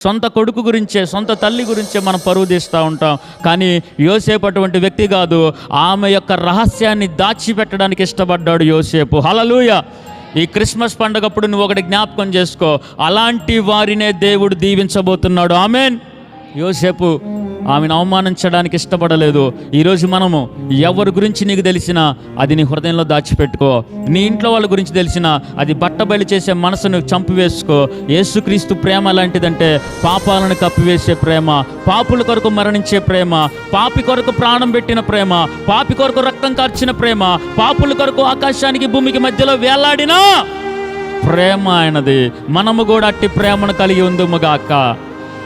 సొంత కొడుకు గురించే, సొంత తల్లి గురించే మనం పరువు తీస్తూ ఉంటాం. కానీ యోసేపు అటువంటి వ్యక్తి కాదు. ఆమె యొక్క రహస్యాన్ని దాచిపెట్టడానికి ఇష్టపడ్డాడు యోసేపు. హల్లెలూయా. ఈ క్రిస్మస్ పండుగప్పుడు నువ్వు ఒకటి జ్ఞాపకం చేసుకో, అలాంటి వారినే దేవుడు దీవించబోతున్నాడు. ఆమేన్. యోసేపు ఆమెను అవమానించడానికి ఇష్టపడలేదు. ఈరోజు మనము ఎవరి గురించి నీకు తెలిసినా అది నీ హృదయంలో దాచిపెట్టుకో. నీ ఇంట్లో వాళ్ళ గురించి తెలిసినా అది బట్టబయలు చేసే మనసును చంపివేసుకో. యేసుక్రీస్తు ప్రేమ లాంటిదంటే పాపాలను కప్పివేసే ప్రేమ, పాపుల కొరకు మరణించే ప్రేమ, పాపి కొరకు ప్రాణం పెట్టిన ప్రేమ, పాపి కొరకు రక్తం కార్చిన ప్రేమ, పాపుల కొరకు ఆకాశానికి భూమికి మధ్యలో వేలాడిన ప్రేమ ఆయనది. మనము కూడా అట్టి ప్రేమను కలిగి ఉందుముగాక.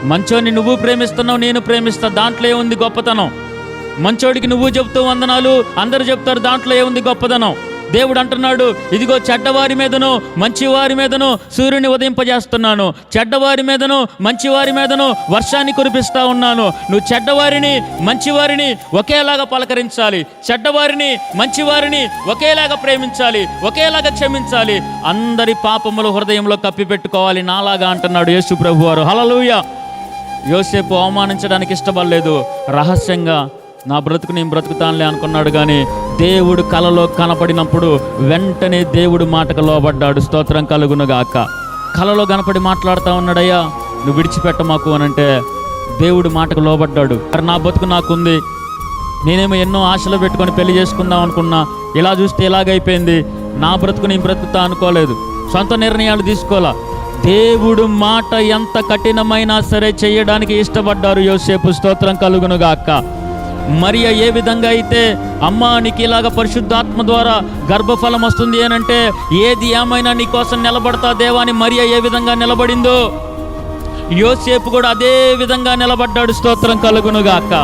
మంచోడిని నువ్వు ప్రేమిస్తున్నావు, నేను ప్రేమిస్తా, దాంట్లో ఏముంది గొప్పతనం? మంచోడికి నువ్వు చెప్తూ వందనాలు, అందరూ చెప్తారు, దాంట్లో ఏముంది గొప్పతనం? దేవుడు అంటున్నాడు, ఇదిగో చెడ్డవారి మీదను మంచివారి మీదను సూర్యుని ఉదయింపజేస్తున్నాను, చెడ్డవారి మీదను మంచివారి మీదను వర్షాన్ని కురిపిస్తా ఉన్నాను. నువ్వు చెడ్డవారిని మంచివారిని ఒకేలాగా పలకరించాలి, చెడ్డవారిని మంచివారిని ఒకేలాగా ప్రేమించాలి, ఒకేలాగా క్షమించాలి. అందరి పాపములు హృదయంలో కప్పిపెట్టుకోవాలి నాలాగా అంటున్నాడు యేసు ప్రభువారు. హల్లెలూయా. యోసేపు అవమానించడానికి ఇష్టపడలేదు. రహస్యంగా నా బ్రతుకు నేను బ్రతుకుతానులే అనుకున్నాడు. కానీ దేవుడు కలలో కనపడినప్పుడు వెంటనే దేవుడు మాటకు లోబడ్డాడు. స్తోత్రం కలుగునుగాక. కలలో కనపడి మాట్లాడుతూ ఉన్నాడయ్యా, నువ్వు విడిచిపెట్ట మాకు అని అంటే దేవుడు మాటకు లోబడ్డాడు. మరి నా బతుకు నాకుంది, నేనేమో ఎన్నో ఆశలు పెట్టుకొని పెళ్లి చేసుకుందాం అనుకున్నా, ఇలా చూస్తే ఇలాగైపోయింది, నా బ్రతుకు నేను బ్రతుకుతా అనుకోలేదు, సొంత నిర్ణయాలు తీసుకోవాలా. దేవుడు మాట ఎంత కఠినమైనా సరే చేయడానికి ఇష్టపడ్డారు యోసేపు. స్తోత్రం కలుగునుగాక. మరియ ఏ విధంగా అయితే అమ్మా నీకు ఇలాగ పరిశుద్ధాత్మ ద్వారా గర్భఫలం వస్తుంది అనంటే ఏది ఏమైనా నీ కోసం నిలబడతా దేవా అని మరియ ఏ విధంగా నిలబడిందో యోసేపు కూడా అదే విధంగా నిలబడ్డాడు. స్తోత్రం కలుగునుగాక.